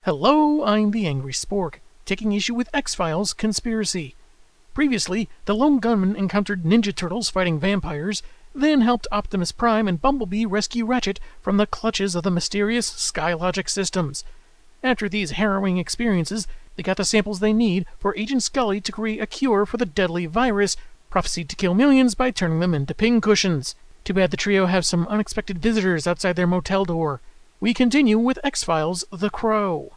Hello, I'm the Angry Spork, taking issue with X-Files conspiracy. Previously, the lone gunman encountered Ninja Turtles fighting vampires, then helped Optimus Prime and Bumblebee rescue Ratchet from the clutches of the mysterious Skylogic systems. After these harrowing experiences, they got the samples they need for Agent Scully to create a cure for the deadly virus prophesied to kill millions by turning them into pincushions. Too bad the trio have some unexpected visitors outside their motel door. We continue with X-Files: The Crow.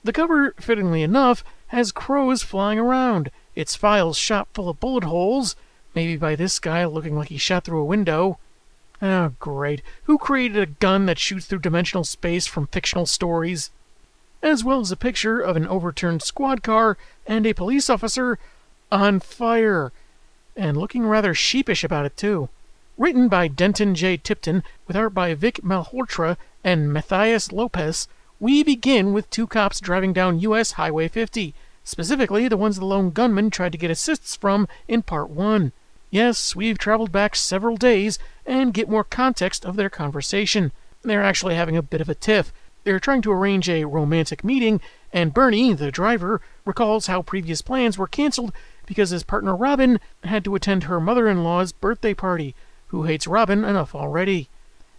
The cover, fittingly enough, has crows flying around, its files shot full of bullet holes, maybe by this guy looking like he shot through a window. Oh, great. Who created a gun that shoots through dimensional space from fictional stories? As well as a picture of an overturned squad car and a police officer on fire, and looking rather sheepish about it, too. Written by Denton J. Tipton, with art by Vic Malhotra and Matthias Lopez, we begin with two cops driving down U.S. Highway 50, specifically the ones the lone gunman tried to get assists from in Part 1. Yes, we've traveled back several days and get more context of their conversation. They're actually having a bit of a tiff. They're trying to arrange a romantic meeting, and Bernie, the driver, recalls how previous plans were canceled because his partner Robin had to attend her mother-in-law's birthday party, who hates Robin enough already.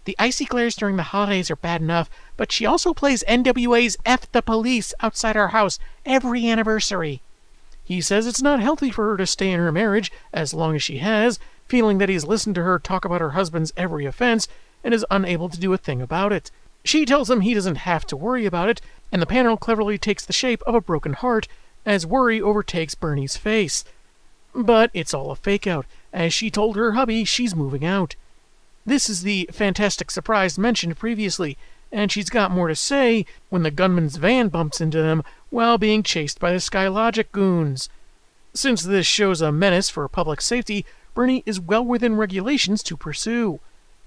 The icy glares during the holidays are bad enough, but she also plays NWA's F the Police outside our house every anniversary. He says it's not healthy for her to stay in her marriage as long as she has, feeling that he's listened to her talk about her husband's every offense and is unable to do a thing about it. She tells him he doesn't have to worry about it, and the panel cleverly takes the shape of a broken heart as worry overtakes Bernie's face. But it's all a fake-out, as she told her hubby she's moving out. This is the fantastic surprise mentioned previously, and she's got more to say when the gunman's van bumps into them while being chased by the Skylogic goons. Since this shows a menace for public safety, Bernie is well within regulations to pursue.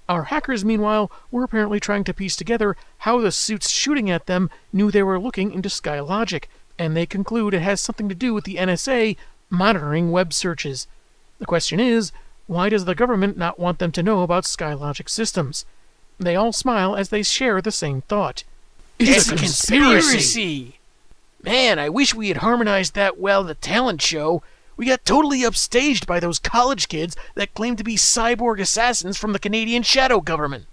Our hackers, meanwhile, were apparently trying to piece together how the suits shooting at them knew they were looking into Skylogic, and they conclude it has something to do with the NSA monitoring web searches. The question is, why does the government not want them to know about Skylogic systems? They all smile as they share the same thought. It's a conspiracy! Man, I wish we had harmonized that well at the talent show. We got totally upstaged by those college kids that claim to be cyborg assassins from the Canadian shadow government.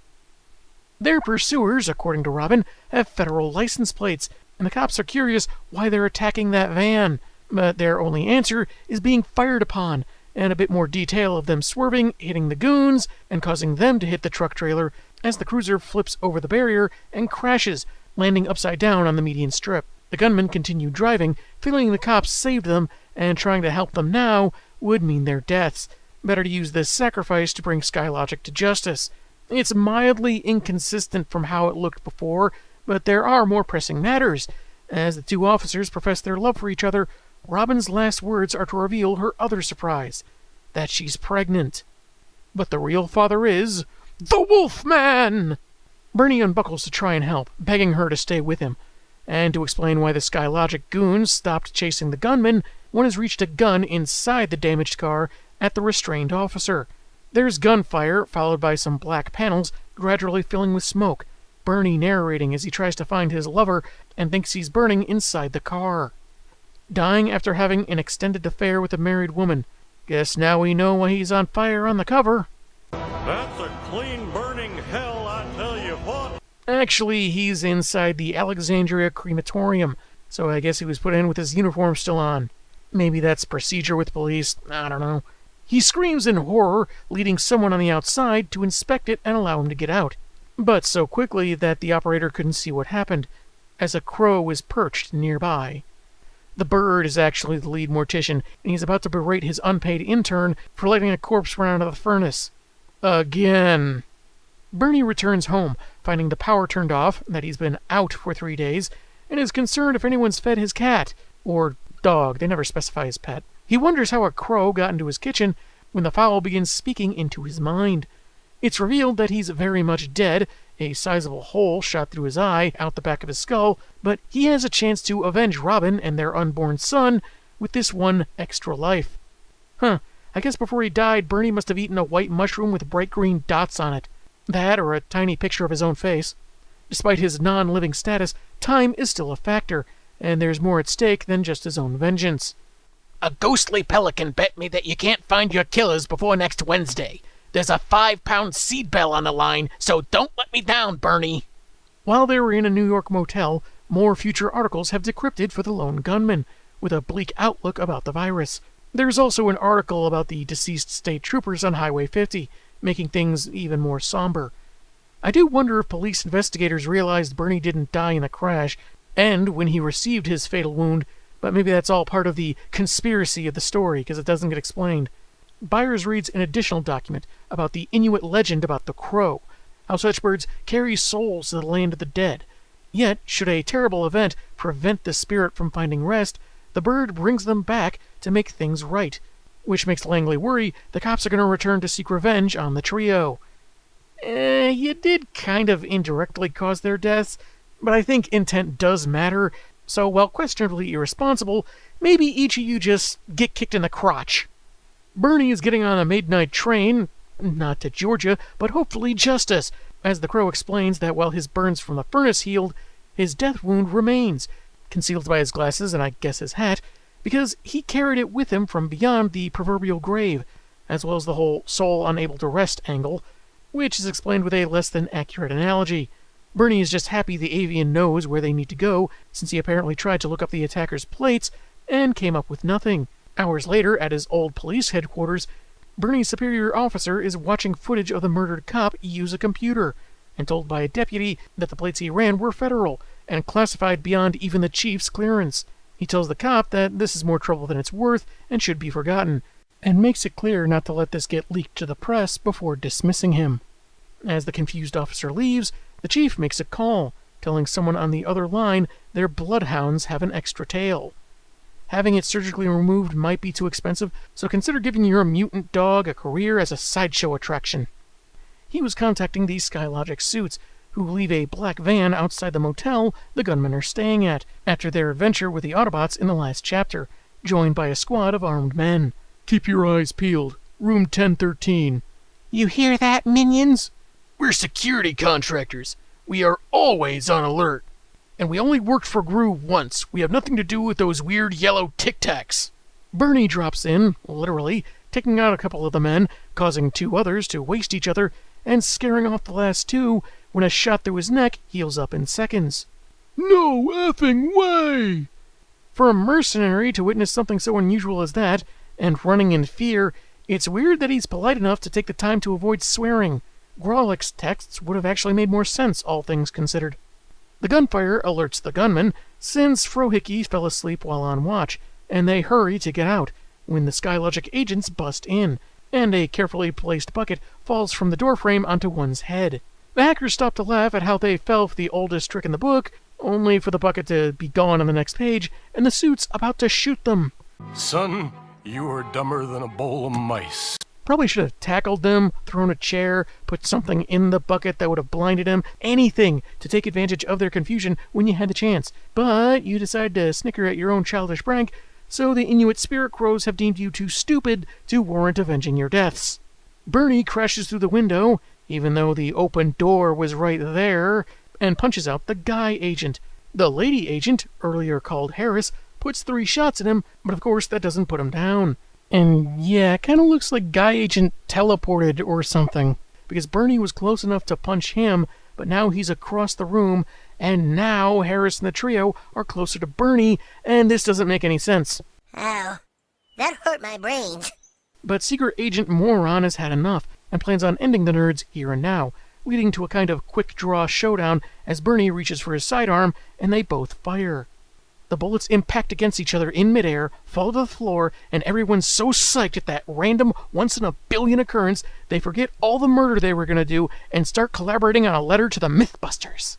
Their pursuers, according to Robin, have federal license plates, and the cops are curious why they're attacking that van. But their only answer is being fired upon, and a bit more detail of them swerving, hitting the goons, and causing them to hit the truck trailer as the cruiser flips over the barrier and crashes, landing upside down on the median strip. The gunmen continue driving, feeling the cops saved them, and trying to help them now would mean their deaths. Better to use this sacrifice to bring Skylogic to justice. It's mildly inconsistent from how it looked before, but there are more pressing matters. As the two officers profess their love for each other, Robin's last words are to reveal her other surprise, that she's pregnant. But the real father is the Wolfman! Bernie unbuckles to try and help, begging her to stay with him. And to explain why the Skylogic goons stopped chasing the gunman, one has reached a gun inside the damaged car at the restrained officer. There's gunfire, followed by some black panels gradually filling with smoke, Bernie narrating as he tries to find his lover and thinks he's burning inside the car. Dying after having an extended affair with a married woman. Guess now we know why he's on fire on the cover. That's a clean burning hell, I tell you what. Actually, he's inside the Alexandria crematorium, so I guess he was put in with his uniform still on. Maybe that's procedure with police, I don't know. He screams in horror, leading someone on the outside to inspect it and allow him to get out. But so quickly that the operator couldn't see what happened, as a crow was perched nearby. The bird is actually the lead mortician, and he's about to berate his unpaid intern for letting a corpse run out of the furnace. Again. Bernie returns home, finding the power turned off, that he's been out for 3 days, and is concerned if anyone's fed his cat, or dog, they never specify his pet. He wonders how a crow got into his kitchen when the fowl begins speaking into his mind. It's revealed that he's very much dead, a sizable hole shot through his eye out the back of his skull, but he has a chance to avenge Robin and their unborn son with this one extra life. I guess before he died, Bernie must have eaten a white mushroom with bright green dots on it. That, or a tiny picture of his own face. Despite his non-living status, time is still a factor, and there's more at stake than just his own vengeance. A ghostly pelican bet me that you can't find your killers before next Wednesday. There's a 5-pound seed bell on the line, so don't let me down, Bernie. While they were in a New York motel, more future articles have decrypted for the lone gunman, with a bleak outlook about the virus. There's also an article about the deceased state troopers on Highway 50, making things even more somber. I do wonder if police investigators realized Bernie didn't die in the crash, and when he received his fatal wound, but maybe that's all part of the conspiracy of the story, because it doesn't get explained. Byers reads an additional document about the Inuit legend about the crow, how such birds carry souls to the land of the dead. Yet, should a terrible event prevent the spirit from finding rest, the bird brings them back to make things right, which makes Langley worry the cops are going to return to seek revenge on the trio. You did kind of indirectly cause their deaths, but I think intent does matter, so while questionably irresponsible, maybe each of you just get kicked in the crotch. Bernie is getting on a midnight train, not to Georgia, but hopefully justice, as the crow explains that while his burns from the furnace healed, his death wound remains, concealed by his glasses and I guess his hat, because he carried it with him from beyond the proverbial grave, as well as the whole soul unable to rest angle, which is explained with a less than accurate analogy. Bernie is just happy the avian knows where they need to go, since he apparently tried to look up the attacker's plates and came up with nothing. Hours later, at his old police headquarters, Bernie's superior officer is watching footage of the murdered cop use a computer, and told by a deputy that the plates he ran were federal, and classified beyond even the chief's clearance. He tells the cop that this is more trouble than it's worth and should be forgotten, and makes it clear not to let this get leaked to the press before dismissing him. As the confused officer leaves, the chief makes a call, telling someone on the other line their bloodhounds have an extra tail. Having it surgically removed might be too expensive, so consider giving your mutant dog a career as a sideshow attraction. He was contacting these Skylogic suits, who leave a black van outside the motel the gunmen are staying at, after their adventure with the Autobots in the last chapter, joined by a squad of armed men. Keep your eyes peeled. Room 1013. You hear that, minions? We're security contractors. We are always on alert. And we only worked for Gru once. We have nothing to do with those weird yellow Tic Tacs. Bernie drops in, literally, taking out a couple of the men, causing 2 others to waste each other, and scaring off the last 2 when a shot through his neck heals up in seconds. No effing way! For a mercenary to witness something so unusual as that, and running in fear, it's weird that he's polite enough to take the time to avoid swearing. Grollick's texts would have actually made more sense, all things considered. The gunfire alerts the gunman, since Frohickey fell asleep while on watch, and they hurry to get out, when the Skylogic agents bust in, and a carefully placed bucket falls from the doorframe onto one's head. The hackers stop to laugh at how they fell for the oldest trick in the book, only for the bucket to be gone on the next page, and the suits about to shoot them. Son, you are dumber than a bowl of mice. Probably should have tackled them, thrown a chair, put something in the bucket that would have blinded him, anything to take advantage of their confusion when you had the chance. But you decide to snicker at your own childish prank, so the Inuit spirit crows have deemed you too stupid to warrant avenging your deaths. Bernie crashes through the window, even though the open door was right there, and punches out the guy agent. The lady agent, earlier called Harris, puts 3 shots at him, but of course that doesn't put him down. And yeah, it kind of looks like Guy Agent teleported or something, because Bernie was close enough to punch him, but now he's across the room, and now Harris and the trio are closer to Bernie, and this doesn't make any sense. Ow, that hurt my brains. But Secret Agent Moron has had enough, and plans on ending the nerds here and now, leading to a kind of quick-draw showdown as Bernie reaches for his sidearm, and they both fire. The bullets impact against each other in midair, fall to the floor, and everyone's so psyched at that random, once-in-a-billion occurrence, they forget all the murder they were going to do and start collaborating on a letter to the Mythbusters.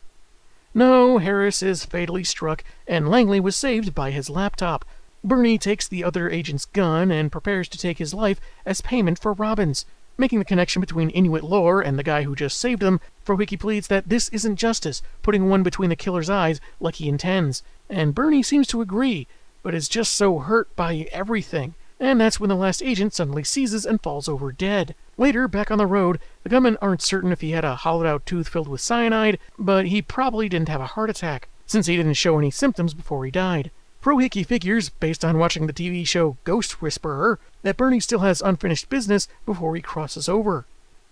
No, Harris is fatally struck, and Langley was saved by his laptop. Bernie takes the other agent's gun and prepares to take his life as payment for Robbins. Making the connection between Inuit lore and the guy who just saved them, Frohickey pleads that this isn't justice, putting one between the killer's eyes like he intends. And Bernie seems to agree, but is just so hurt by everything. and that's when the last agent suddenly seizes and falls over dead. Later, back on the road, the gunmen aren't certain if he had a hollowed-out tooth filled with cyanide, but he probably didn't have a heart attack, since he didn't show any symptoms before he died. Pro-Hickey figures, based on watching the TV show Ghost Whisperer, that Bernie still has unfinished business before he crosses over.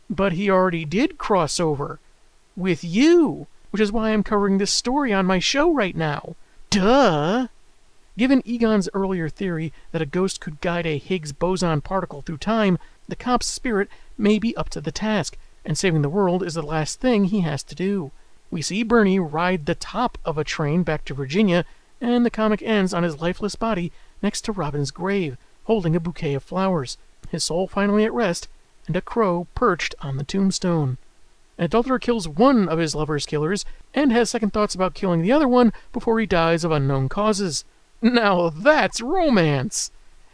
But he already did cross over. With you, which is why I'm covering this story on my show right now. Duh! Given Egon's earlier theory that a ghost could guide a Higgs boson particle through time, the cop's spirit may be up to the task, and saving the world is the last thing he has to do. We see Bernie ride the top of a train back to Virginia, and the comic ends on his lifeless body next to Robin's grave, holding a bouquet of flowers, his soul finally at rest, and a crow perched on the tombstone. Adulterer kills one of his lover's killers, and has second thoughts about killing the other one before he dies of unknown causes. Now that's romance!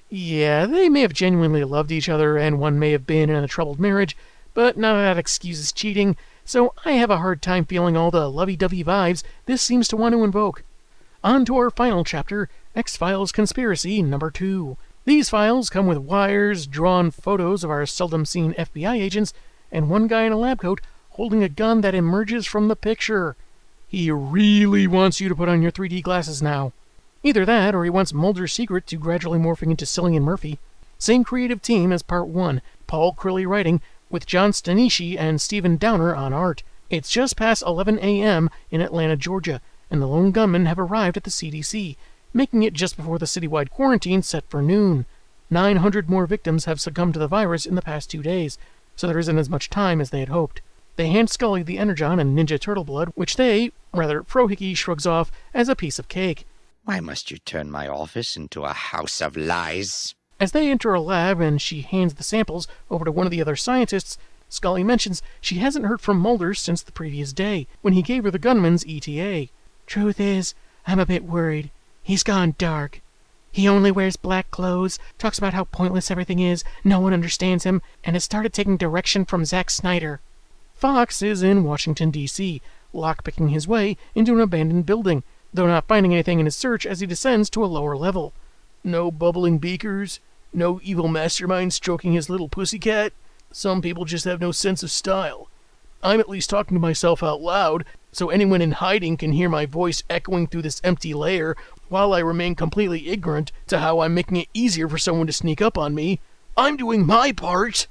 Yeah, they may have genuinely loved each other, and one may have been in a troubled marriage, but none of that excuses cheating, so I have a hard time feeling all the lovey-dovey vibes this seems to want to invoke. On to our final chapter, X-Files Conspiracy number 2. These files come with wires, drawn photos of our seldom-seen FBI agents, and one guy in a lab coat holding a gun that emerges from the picture. He really wants you to put on your 3D glasses now. Either that, or he wants Mulder's secret to gradually morphing into Cillian Murphy. Same creative team as Part 1, Paul Crilly writing, with John Stanishi and Stephen Downer on art. It's just past 11 a.m. in Atlanta, Georgia, and the lone gunmen have arrived at the CDC, making it just before the citywide quarantine set for noon. 900 more victims have succumbed to the virus in the past 2 days, so there isn't as much time as they had hoped. They hand Scully the Energon and Ninja Turtle blood, which Pro-Hickey shrugs off as a piece of cake. Why must you turn my office into a house of lies? As they enter a lab and she hands the samples over to one of the other scientists, Scully mentions she hasn't heard from Mulder since the previous day, when he gave her the gunman's ETA. Truth is, I'm a bit worried. He's gone dark. He only wears black clothes, talks about how pointless everything is, no one understands him, and has started taking direction from Zack Snyder. Fox is in Washington, D.C., lockpicking his way into an abandoned building, though not finding anything in his search as he descends to a lower level. No bubbling beakers, no evil mastermind stroking his little pussycat. Some people just have no sense of style. I'm at least talking to myself out loud, so anyone in hiding can hear my voice echoing through this empty lair while I remain completely ignorant to how I'm making it easier for someone to sneak up on me. I'm doing my part!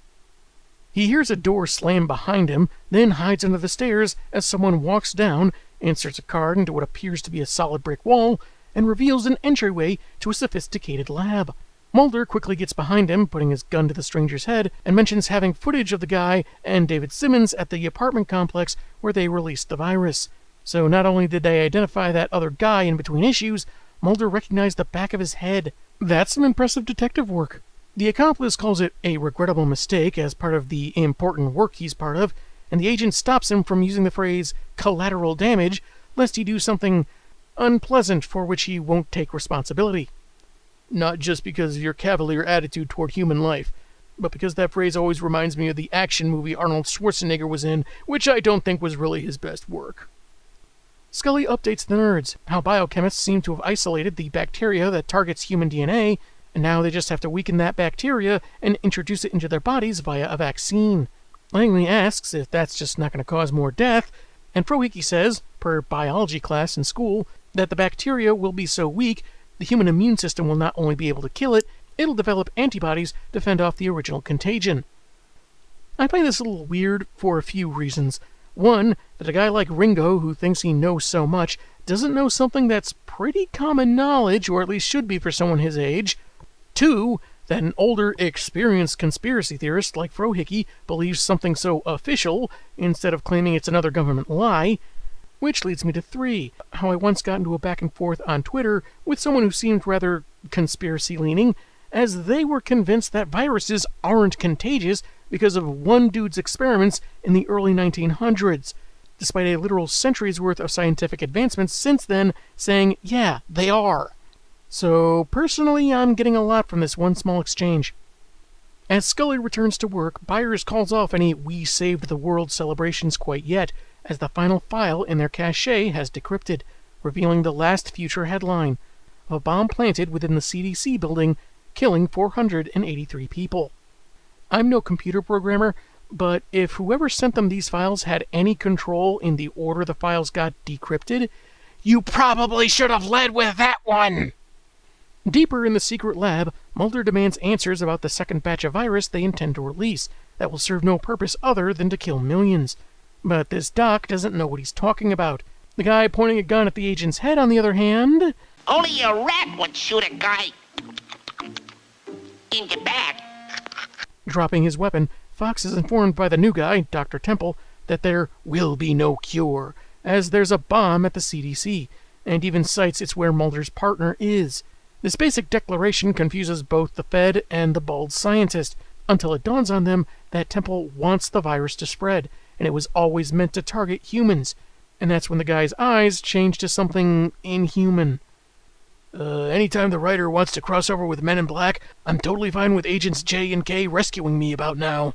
He hears a door slam behind him, then hides under the stairs as someone walks down, inserts a card into what appears to be a solid brick wall, and reveals an entryway to a sophisticated lab. Mulder quickly gets behind him, putting his gun to the stranger's head, and mentions having footage of the guy and David Simmons at the apartment complex where they released the virus. So not only did they identify that other guy in between issues, Mulder recognized the back of his head. That's some impressive detective work. The accomplice calls it a regrettable mistake as part of the important work he's part of, and the agent stops him from using the phrase collateral damage, lest he do something unpleasant for which he won't take responsibility. Not just because of your cavalier attitude toward human life, but because that phrase always reminds me of the action movie Arnold Schwarzenegger was in, which I don't think was really his best work. Scully updates the nerds, how biochemists seem to have isolated the bacteria that targets human DNA, and now they just have to weaken that bacteria and introduce it into their bodies via a vaccine. Langley asks if that's just not going to cause more death, and Pro-Hickey says, per biology class in school, that the bacteria will be so weak, the human immune system will not only be able to kill it, it'll develop antibodies to fend off the original contagion. I find this a little weird for a few reasons. One, that a guy like Ringo, who thinks he knows so much, doesn't know something that's pretty common knowledge, or at least should be for someone his age. Two, that an older, experienced conspiracy theorist like Pro-Hickey believes something so official instead of claiming it's another government lie. Which leads me to 3, how I once got into a back and forth on Twitter with someone who seemed rather conspiracy-leaning, as they were convinced that viruses aren't contagious because of one dude's experiments in the early 1900s, despite a literal century's worth of scientific advancements since then saying, yeah, they are. So, personally, I'm getting a lot from this one small exchange. As Scully returns to work, Byers calls off any "We Saved the World" celebrations quite yet, as the final file in their cache has decrypted, revealing the last future headline. A bomb planted within the CDC building killing 483 people. I'm no computer programmer, but if whoever sent them these files had any control in the order the files got decrypted, You probably should have led with that one! deeper in the secret lab, Mulder demands answers about the second batch of virus they intend to release that will serve no purpose other than to kill millions. But this doc doesn't know what he's talking about. The guy pointing a gun at the agent's head, on the other hand... Only a rat would shoot a guy in the back. Dropping his weapon, Fox is informed by the new guy, Dr. Temple, that there will be no cure, as there's a bomb at the CDC, and even cites it's where Mulder's partner is. This basic declaration confuses both the Fed and the bald scientist, until it dawns on them that Temple wants the virus to spread, and it was always meant to target humans. And that's when the guy's eyes change to something inhuman. Anytime the writer wants to cross over with Men in Black, I'm totally fine with Agents J and K rescuing me about now.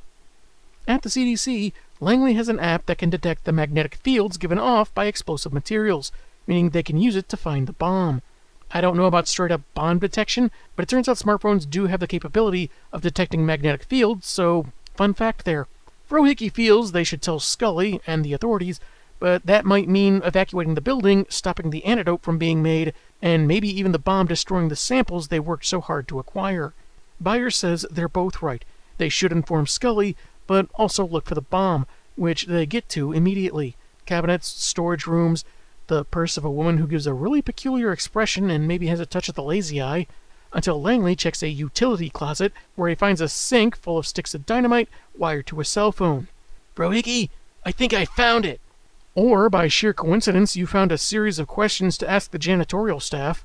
At the CDC, Langley has an app that can detect the magnetic fields given off by explosive materials, meaning they can use it to find the bomb. I don't know about straight-up bomb detection, but it turns out smartphones do have the capability of detecting magnetic fields, so fun fact there. Frohickey feels they should tell Scully and the authorities, but that might mean evacuating the building, stopping the antidote from being made, and maybe even the bomb destroying the samples they worked so hard to acquire. Byers says they're both right. They should inform Scully, but also look for the bomb, which they get to immediately. Cabinets, storage rooms, the purse of a woman who gives a really peculiar expression and maybe has a touch of the lazy eye, until Langley checks a utility closet where he finds a sink full of sticks of dynamite wired to a cell phone. Frohickey, I think I found it. Or, by sheer coincidence, you found a series of questions to ask the janitorial staff.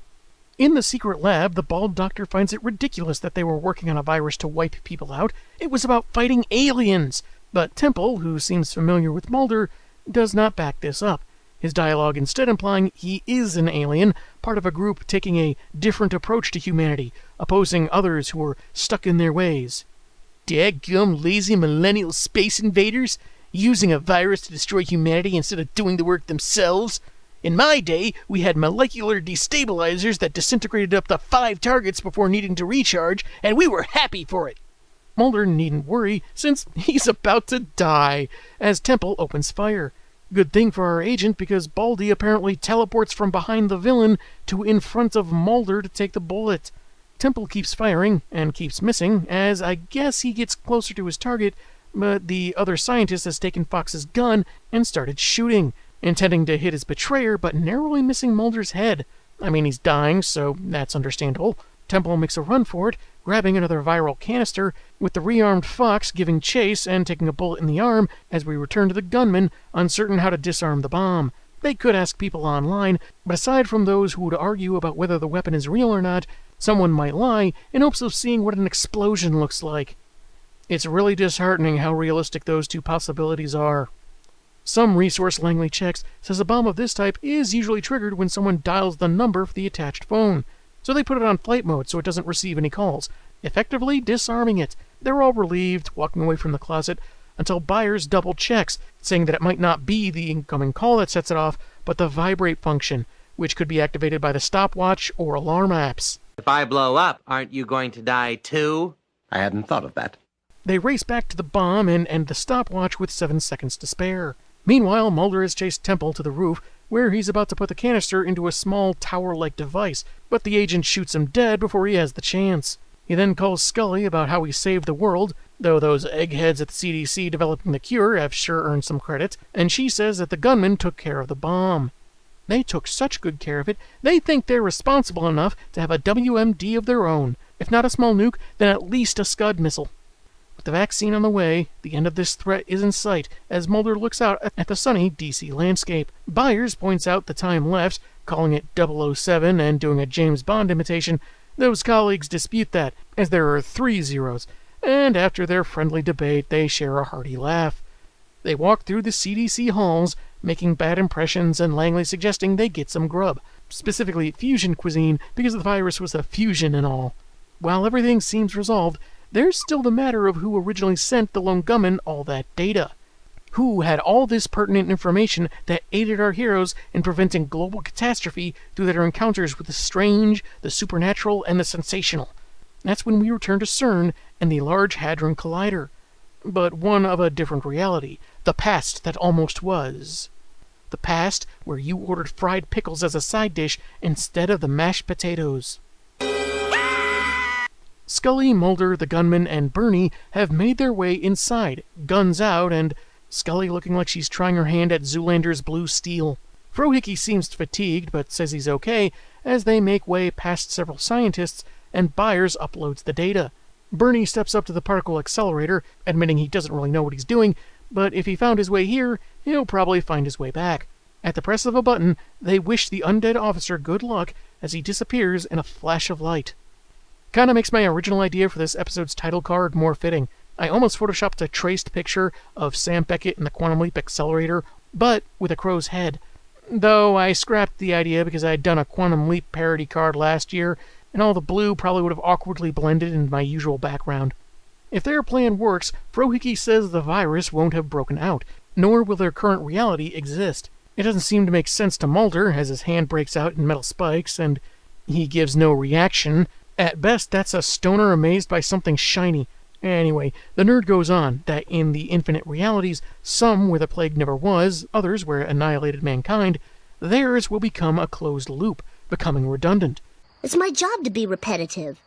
In the secret lab, the bald doctor finds it ridiculous that they were working on a virus to wipe people out. It was about fighting aliens. But Temple, who seems familiar with Mulder, does not back this up. His dialogue instead implying he is an alien, part of a group taking a different approach to humanity, opposing others who are stuck in their ways. Dadgum lazy millennial space invaders, using a virus to destroy humanity instead of doing the work themselves. In my day, we had molecular destabilizers that disintegrated up to 5 targets before needing to recharge, and we were happy for it. Mulder needn't worry, since he's about to die, as Temple opens fire. Good thing for our agent, because Baldy apparently teleports from behind the villain to in front of Mulder to take the bullet. Temple keeps firing, and keeps missing, as I guess he gets closer to his target, but the other scientist has taken Fox's gun and started shooting, intending to hit his betrayer, but narrowly missing Mulder's head. I mean, he's dying, so that's understandable. Temple makes a run for it, grabbing another viral canister, with the rearmed Fox giving chase and taking a bullet in the arm as we return to the gunman, uncertain how to disarm the bomb. They could ask people online, but aside from those who would argue about whether the weapon is real or not, someone might lie in hopes of seeing what an explosion looks like. It's really disheartening how realistic those two possibilities are. Some resource Langley checks says a bomb of this type is usually triggered when someone dials the number for the attached phone, so they put it on flight mode so it doesn't receive any calls, effectively disarming it. They're all relieved, walking away from the closet, until Byers double checks, saying that it might not be the incoming call that sets it off, but the vibrate function, which could be activated by the stopwatch or alarm apps. If I blow up, aren't you going to die too? I hadn't thought of that. They race back to the bomb and end the stopwatch with 7 seconds to spare. Meanwhile, Mulder has chased Temple to the roof, where he's about to put the canister into a small tower-like device, but the agent shoots him dead before he has the chance. He then calls Scully about how he saved the world, though those eggheads at the CDC developing the cure have sure earned some credit, and she says that the gunman took care of the bomb. They took such good care of it, they think they're responsible enough to have a WMD of their own. If not a small nuke, then at least a Scud missile. With the vaccine on the way, the end of this threat is in sight as Mulder looks out at the sunny DC landscape. Byers points out the time left, calling it 007 and doing a James Bond imitation. Those colleagues dispute that, as there are 3 zeros, and after their friendly debate, they share a hearty laugh. They walk through the CDC halls, making bad impressions and Langley suggesting they get some grub, specifically fusion cuisine, because the virus was a fusion and all. While everything seems resolved, there's still the matter of who originally sent the lone gunman all that data. Who had all this pertinent information that aided our heroes in preventing global catastrophe through their encounters with the strange, the supernatural, and the sensational? That's when we return to CERN and the Large Hadron Collider. But one of a different reality, the past that almost was. The past where you ordered fried pickles as a side dish instead of the mashed potatoes. Scully, Mulder, the gunman, and Bernie have made their way inside, guns out, and Scully looking like she's trying her hand at Zoolander's blue steel. Frohickey seems fatigued, but says he's okay, as they make way past several scientists, and Byers uploads the data. Bernie steps up to the particle accelerator, admitting he doesn't really know what he's doing, but if he found his way here, he'll probably find his way back. At the press of a button, they wish the undead officer good luck as he disappears in a flash of light. Kinda makes my original idea for this episode's title card more fitting. I almost photoshopped a traced picture of Sam Beckett in the Quantum Leap accelerator, but with a crow's head. Though I scrapped the idea because I had done a Quantum Leap parody card last year, and all the blue probably would have awkwardly blended into my usual background. If their plan works, Frohickey says the virus won't have broken out, nor will their current reality exist. It doesn't seem to make sense to Mulder, as his hand breaks out in metal spikes, and he gives no reaction. At best, that's a stoner amazed by something shiny. Anyway, the nerd goes on, that in the infinite realities, some where the plague never was, others where it annihilated mankind, theirs will become a closed loop, becoming redundant. It's my job to be repetitive.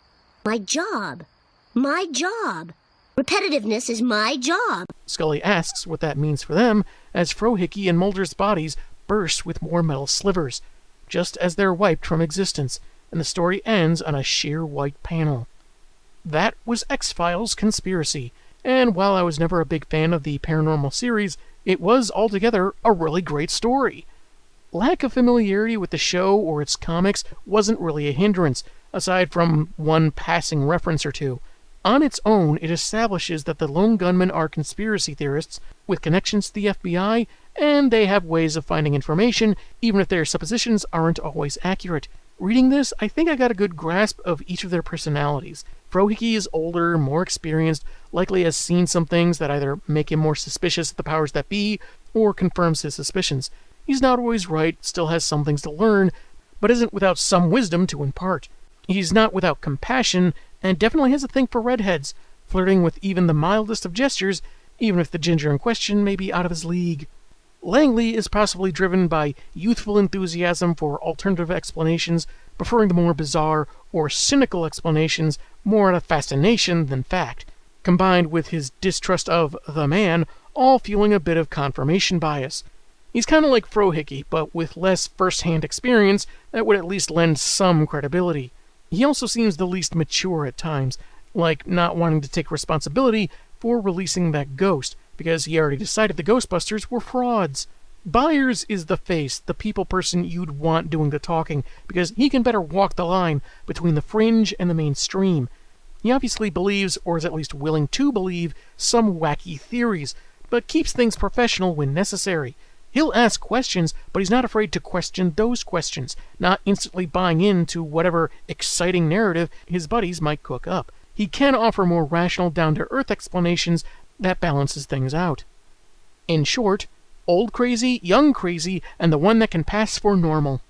My job. My job. Repetitiveness is my job. Scully asks what that means for them, as Frohickey and Mulder's bodies burst with more metal slivers, just as they're wiped from existence, and the story ends on a sheer white panel. That was X-Files Conspiracy, and while I was never a big fan of the paranormal series, it was altogether a really great story. Lack of familiarity with the show or its comics wasn't really a hindrance, aside from one passing reference or two. On its own, it establishes that the lone gunmen are conspiracy theorists with connections to the FBI, and they have ways of finding information, even if their suppositions aren't always accurate. Reading this, I think I got a good grasp of each of their personalities. Frohickey is older, more experienced, likely has seen some things that either make him more suspicious of the powers that be, or confirms his suspicions. He's not always right, still has some things to learn, but isn't without some wisdom to impart. He's not without compassion, and definitely has a thing for redheads, flirting with even the mildest of gestures, even if the ginger in question may be out of his league. Langley is possibly driven by youthful enthusiasm for alternative explanations, preferring the more bizarre or cynical explanations more out of fascination than fact, combined with his distrust of the man, all fueling a bit of confirmation bias. He's kind of like Frohickey, but with less first-hand experience that would at least lend some credibility. He also seems the least mature at times, like not wanting to take responsibility for releasing that ghost, because he already decided the Ghostbusters were frauds. Byers is the face, the people person you'd want doing the talking, because he can better walk the line between the fringe and the mainstream. He obviously believes, or is at least willing to believe, some wacky theories, but keeps things professional when necessary. He'll ask questions, but he's not afraid to question those questions, not instantly buying into whatever exciting narrative his buddies might cook up. He can offer more rational, down-to-earth explanations that balances things out. In short, old crazy, young crazy, and the one that can pass for normal.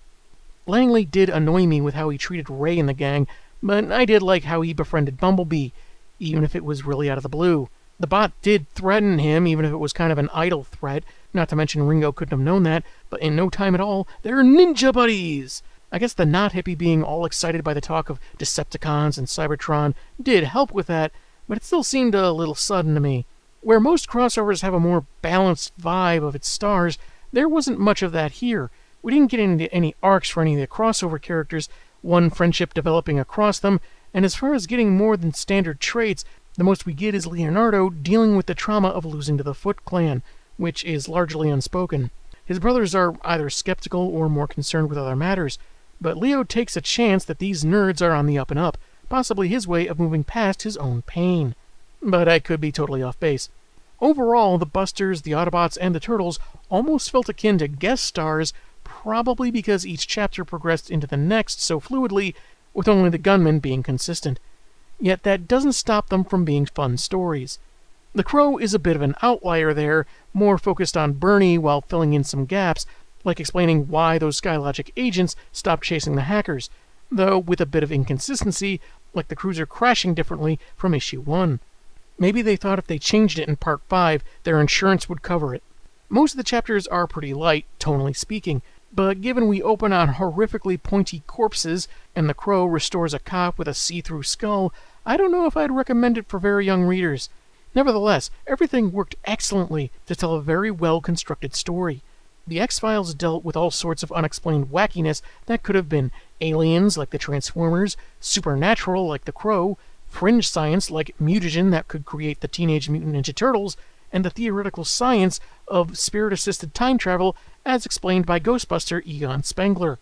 Langley did annoy me with how he treated Ray and the gang, but I did like how he befriended Bumblebee, even if it was really out of the blue. The bot did threaten him, even if it was kind of an idle threat, not to mention Ringo couldn't have known that, but in no time at all, they're ninja buddies! I guess the not-hippie being all excited by the talk of Decepticons and Cybertron did help with that, but it still seemed a little sudden to me. Where most crossovers have a more balanced vibe of its stars, there wasn't much of that here. We didn't get into any arcs for any of the crossover characters, one friendship developing across them, and as far as getting more than standard traits, the most we get is Leonardo dealing with the trauma of losing to the Foot Clan, which is largely unspoken. His brothers are either skeptical or more concerned with other matters, but Leo takes a chance that these nerds are on the up and up, possibly his way of moving past his own pain. But I could be totally off base. Overall, the Busters, the Autobots, and the Turtles almost felt akin to guest stars, probably because each chapter progressed into the next so fluidly, with only the gunmen being consistent. Yet that doesn't stop them from being fun stories. The Crow is a bit of an outlier there, more focused on Bernie while filling in some gaps, like explaining why those Skylogic agents stopped chasing the hackers. though with a bit of inconsistency, like the cruiser crashing differently from issue 1. Maybe they thought if they changed it in part 5, their insurance would cover it. Most of the chapters are pretty light, tonally speaking, but given we open on horrifically pointy corpses and the Crow restores a cop with a see-through skull, I don't know if I'd recommend it for very young readers. Nevertheless, everything worked excellently to tell a very well-constructed story. The X-Files dealt with all sorts of unexplained wackiness that could have been aliens like the Transformers, supernatural like the Crow, fringe science like mutagen that could create the Teenage Mutant Ninja Turtles, and the theoretical science of spirit-assisted time travel as explained by Ghostbuster Egon Spengler.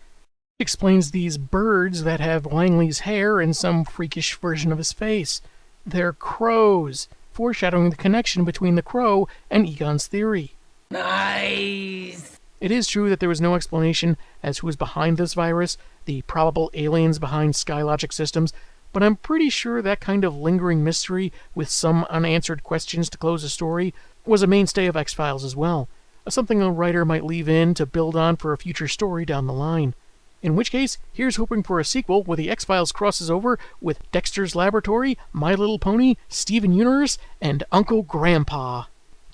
It explains these birds that have Langley's hair and some freakish version of his face. They're crows, foreshadowing the connection between the Crow and Egon's theory. Nice! It is true that there was no explanation as who was behind this virus, the probable aliens behind Skylogic Systems, but I'm pretty sure that kind of lingering mystery with some unanswered questions to close a story was a mainstay of X-Files as well, something a writer might leave in to build on for a future story down the line. In which case, here's hoping for a sequel where the X-Files crosses over with Dexter's Laboratory, My Little Pony, Steven Universe, and Uncle Grandpa.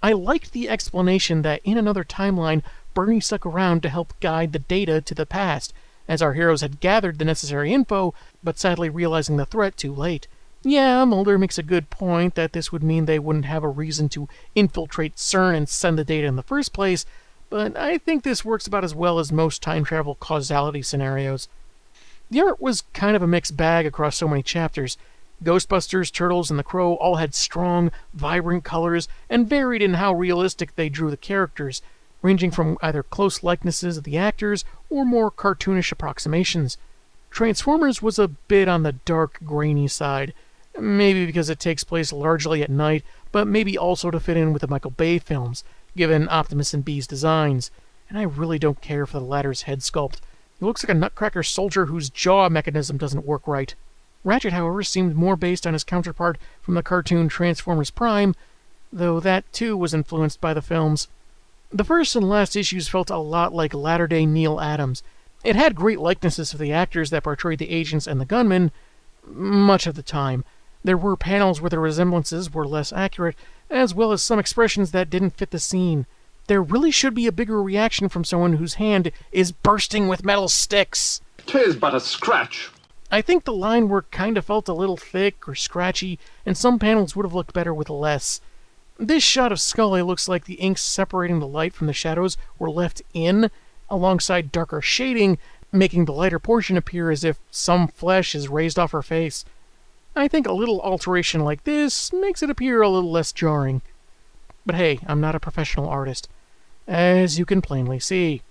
I liked the explanation that in another timeline, Bernie stuck around to help guide the Data to the past, as our heroes had gathered the necessary info, but sadly realizing the threat too late. Yeah, Mulder makes a good point that this would mean they wouldn't have a reason to infiltrate CERN and send the Data in the first place, but I think this works about as well as most time travel causality scenarios. The art was kind of a mixed bag across so many chapters. Ghostbusters, Turtles, and the Crow all had strong, vibrant colors and varied in how realistic they drew the characters, ranging from either close likenesses of the actors or more cartoonish approximations. Transformers was a bit on the dark, grainy side, maybe because it takes place largely at night, but maybe also to fit in with the Michael Bay films, given Optimus and Bee's designs, and I really don't care for the latter's head sculpt. He looks like a nutcracker soldier whose jaw mechanism doesn't work right. Ratchet, however, seemed more based on his counterpart from the cartoon Transformers Prime, though that too was influenced by the films. The first and last issues felt a lot like latter-day Neil Adams. It had great likenesses of the actors that portrayed the agents and the gunmen, much of the time. There were panels where the resemblances were less accurate, as well as some expressions that didn't fit the scene. There really should be a bigger reaction from someone whose hand is bursting with metal sticks. 'Tis but a scratch. I think the line work kind of felt a little thick or scratchy, and some panels would have looked better with less. This shot of Scully looks like the inks separating the light from the shadows were left in, alongside darker shading, making the lighter portion appear as if some flesh is raised off her face. I think a little alteration like this makes it appear a little less jarring. But hey, I'm not a professional artist, as you can plainly see.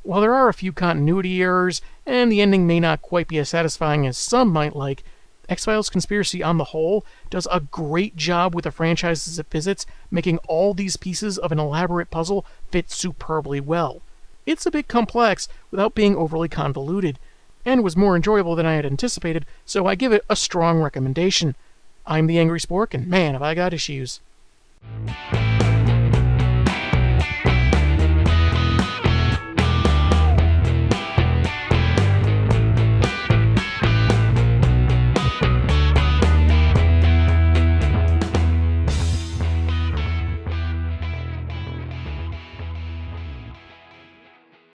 While there are a few continuity errors, and the ending may not quite be as satisfying as some might like, X-Files Conspiracy on the whole does a great job with the franchises it visits, making all these pieces of an elaborate puzzle fit superbly well. It's a bit complex without being overly convoluted, and was more enjoyable than I had anticipated, so I give it a strong recommendation. I'm the Angry Spork, and man, have I got issues.